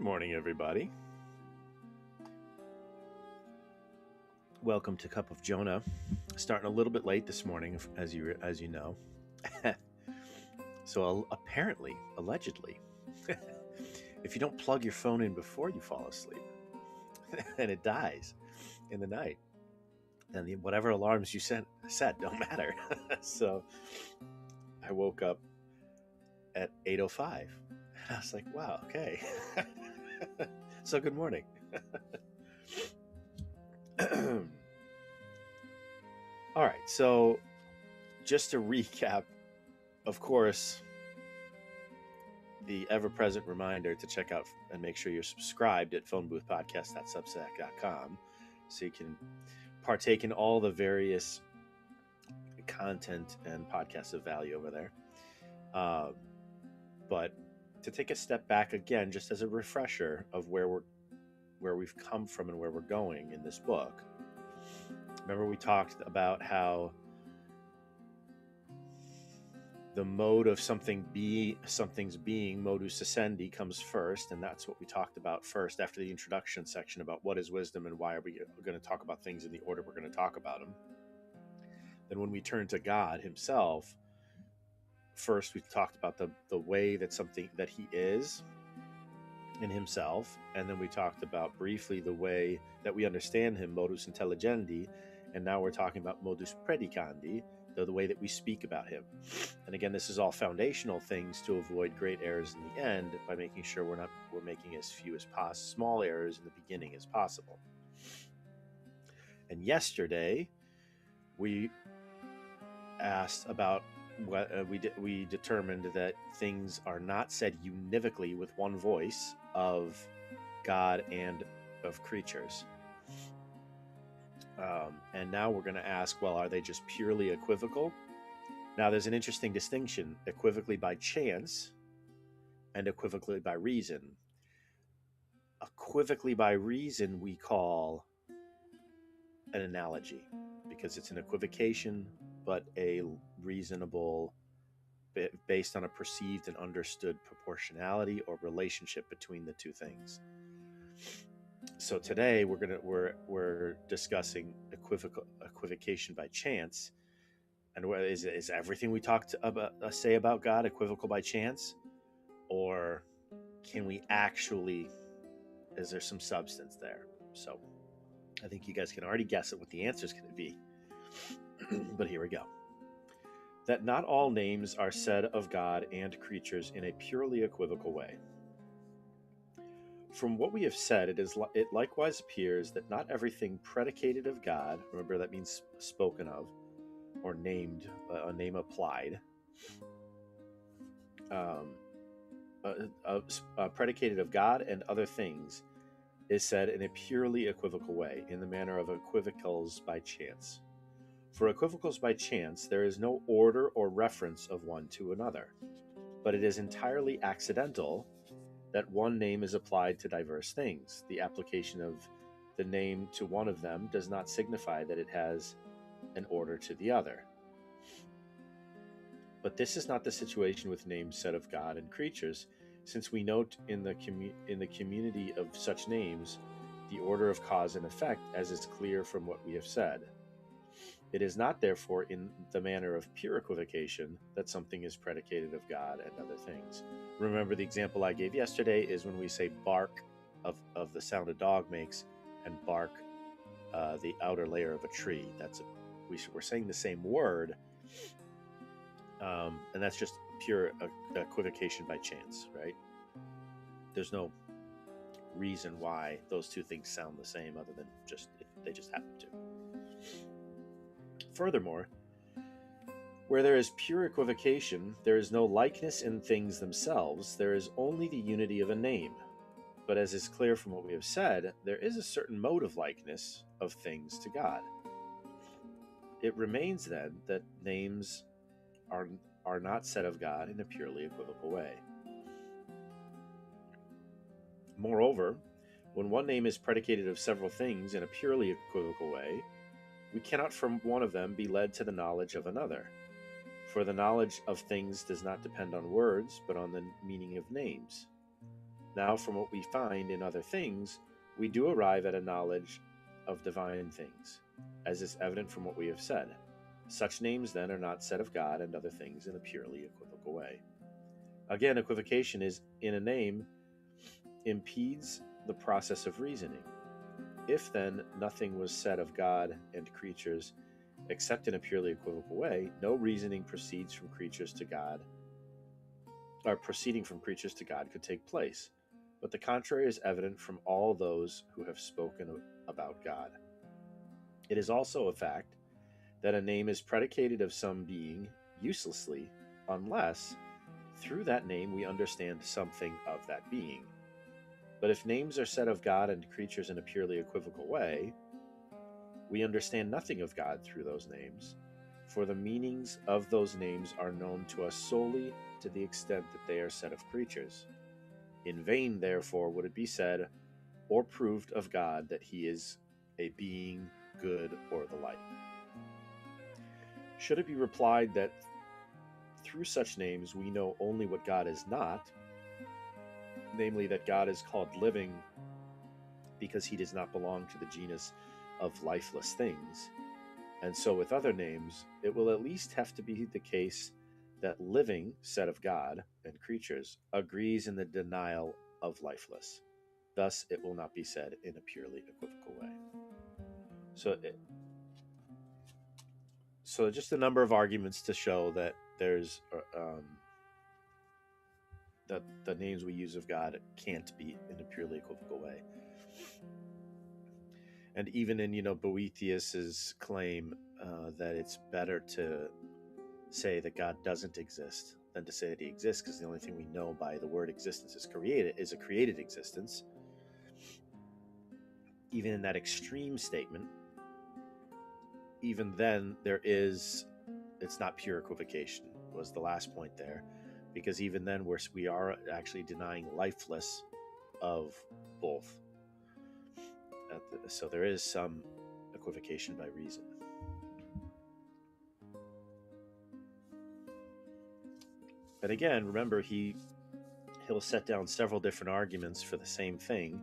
morning, everybody. Welcome to Cup of Jonah. Starting a little bit late this morning, as you know. So apparently, allegedly, if you don't plug your phone in before you fall asleep, and it dies in the night, then whatever alarms you set don't matter. So I woke up at 8:05, and I was like, "Wow, okay." So good morning. All right, so just to recap, of course, the ever-present reminder to check out and make sure you're subscribed at phoneboothpodcast.substack.com so you can partake in all the various content and podcasts of value over there. But to take a step back again, just as a refresher of where we've come from and where we're going in this book. Remember, we talked about how the mode of something's being, modus essendi, comes first, and that's what we talked about first after the introduction section about what is wisdom and why are we going to talk about things in the order we're going to talk about them. Then when we turn to God himself, first we talked about the way that he is in himself, and then we talked about briefly the way that we understand him, modus intelligendi, and now we're talking about modus predicandi, the way that we speak about him. And again, this is all foundational things to avoid great errors in the end by making sure we're making as few as possible, small errors in the beginning as possible. And yesterday we asked about what we determined that things are not said univocally with one voice of God and of creatures. And now we're going to ask, well, are they just purely equivocal? Now, there's an interesting distinction, equivocally by chance and equivocally by reason. Equivocally by reason we call an analogy, because it's an equivocation, but a reasonable, based on a perceived and understood proportionality or relationship between the two things. So today we're discussing equivocation by chance, and is everything we say about God equivocal by chance, or can we actually? Is there some substance there? So I think you guys can already guess at what the answer is going to be. But here we go. That not all names are said of God and creatures in a purely equivocal way. From what we have said, it likewise appears that not everything predicated of God, remember that means spoken of, or named, a name applied, predicated of God and other things, is said in a purely equivocal way, in the manner of equivocals by chance. For equivocals by chance, there is no order or reference of one to another, but it is entirely accidental that one name is applied to diverse things. The application of the name to one of them does not signify that it has an order to the other. But this is not the situation with names said of God and creatures, since we note in the community of such names the order of cause and effect, as is clear from what we have said. It is not, therefore, in the manner of pure equivocation that something is predicated of God and other things. Remember, the example I gave yesterday is when we say bark of the sound a dog makes, and bark, the outer layer of a tree. We're saying the same word, and that's just pure equivocation by chance, right? There's no reason why those two things sound the same other than they just happen to. Furthermore, where there is pure equivocation, there is no likeness in things themselves, there is only the unity of a name. But as is clear from what we have said, there is a certain mode of likeness of things to God. It remains then that names are not said of God in a purely equivocal way. Moreover, when one name is predicated of several things in a purely equivocal way, we cannot from one of them be led to the knowledge of another. For the knowledge of things does not depend on words, but on the meaning of names. Now, from what we find in other things, we do arrive at a knowledge of divine things, as is evident from what we have said. Such names, then, are not said of God and other things in a purely equivocal way. Again, equivocation is in a name impedes the process of reasoning. If, then, nothing was said of God and creatures except in a purely equivocal way, no reasoning proceeds from creatures to God, or proceeding from creatures to God could take place. But the contrary is evident from all those who have spoken about God. It is also a fact that a name is predicated of some being uselessly unless through that name we understand something of that being. But if names are said of God and creatures in a purely equivocal way, we understand nothing of God through those names, for the meanings of those names are known to us solely to the extent that they are said of creatures. In vain, therefore, would it be said or proved of God that he is a being, good, or the like. Should it be replied that through such names we know only what God is not, namely that God is called living because he does not belong to the genus of lifeless things, and so with other names, it will at least have to be the case that living, said of God and creatures, agrees in the denial of lifeless. Thus, it will not be said in a purely equivocal way. So just a number of arguments to show that there's that the names we use of God can't be in a purely equivocal way. And even in Boethius's claim that it's better to say that God doesn't exist than to say that he exists, because the only thing we know by the word existence is a created existence. Even in that extreme statement, even then it's not pure equivocation, was the last point there, because even then we are actually denying lifeless of both. So there is some equivocation by reason. But again, remember, he'll set down several different arguments for the same thing,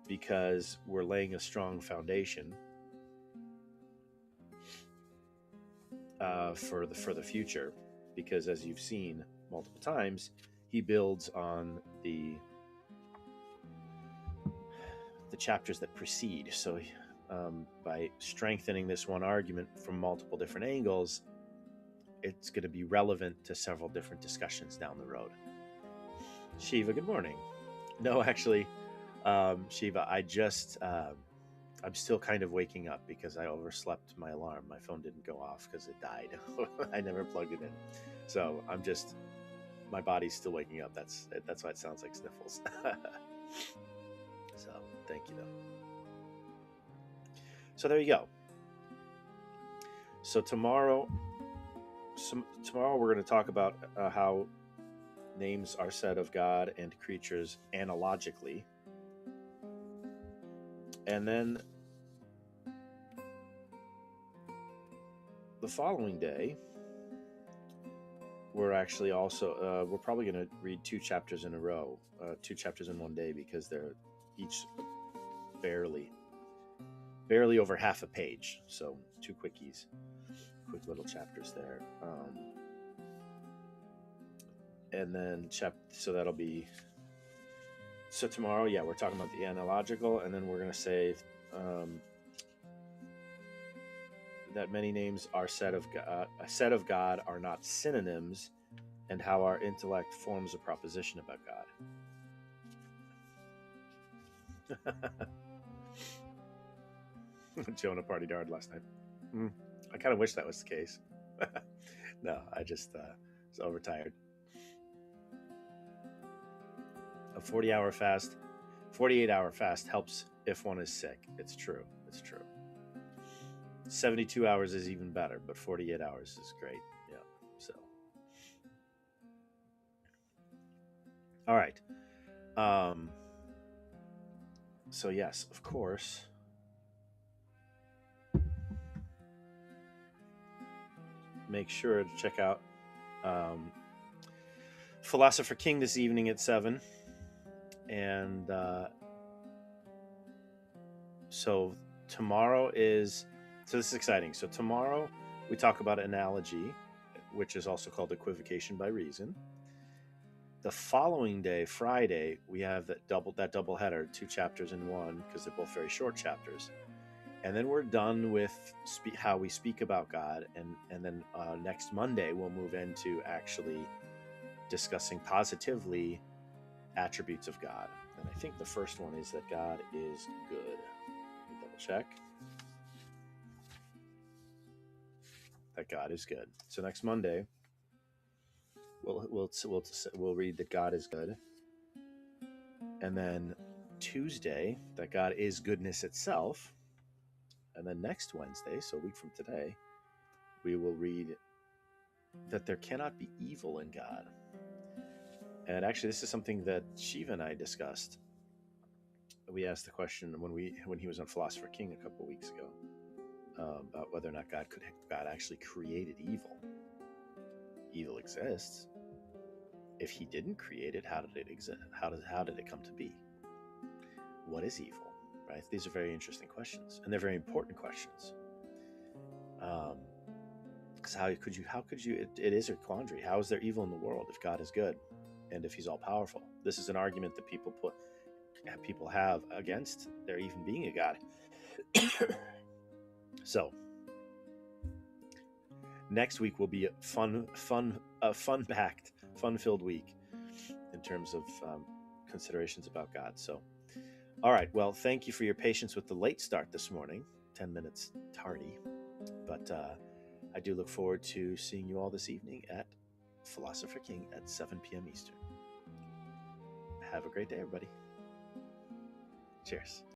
because we're laying a strong foundation for the future. Because as you've seen multiple times, he builds on the chapters that precede. So by strengthening this one argument from multiple different angles, it's going to be relevant to several different discussions down the road. Shiva, good morning. No, actually, Shiva, I'm still kind of waking up because I overslept my alarm. My phone didn't go off because it died. I never plugged it in. So my body's still waking up. That's why it sounds like sniffles. So thank you, though. So there you go. So tomorrow we're going to talk about how names are said of God and creatures analogically. And then the following day, we're actually also, we're probably going to read 2 chapters in a row, 2 chapters in one day, because they're each barely over half a page. So 2 quick little chapters there. And then so that'll be, so tomorrow, we're talking about the analogical, and then we're going to say that many names are said of God are not synonyms, and how our intellect forms a proposition about God. Jonah partied hard last night. I kind of wish that was the case. No, I just was overtired. A 48-hour fast helps if one is sick. It's true. 72 hours is even better, but 48 hours is great. Yeah. So, all right. So yes, of course. Make sure to check out Philosopher King this evening at 7. And so tomorrow is, so this is exciting. So tomorrow we talk about analogy, which is also called equivocation by reason. The following day, Friday, we have that double header, 2 chapters in one, because they're both very short chapters. And then we're done with how we speak about God. And then next Monday, we'll move into actually discussing positively attributes of God. And I think the first one is that God is good. Let me double check. That God is good. So next Monday, we'll read that God is good. And then Tuesday, that God is goodness itself. And then next Wednesday, so a week from today, we will read that there cannot be evil in God. And actually, this is something that Shiva and I discussed. We asked the question when he was on Philosopher King a couple of weeks ago about whether or not God actually created evil. Evil exists. If he didn't create it, how did it exist? How did it come to be? What is evil? Right? These are very interesting questions, and they're very important questions. Because how could you? It is a quandary. How is there evil in the world if God is good, and if He's all powerful? This is an argument that people have against there even being a God. So next week will be a fun-packed, fun-filled week in terms of considerations about God. So, all right. Well, thank you for your patience with the late start this morning. 10 minutes tardy, but I do look forward to seeing you all this evening at Philosopher King at 7 p.m. Eastern. Have a great day, everybody. Cheers.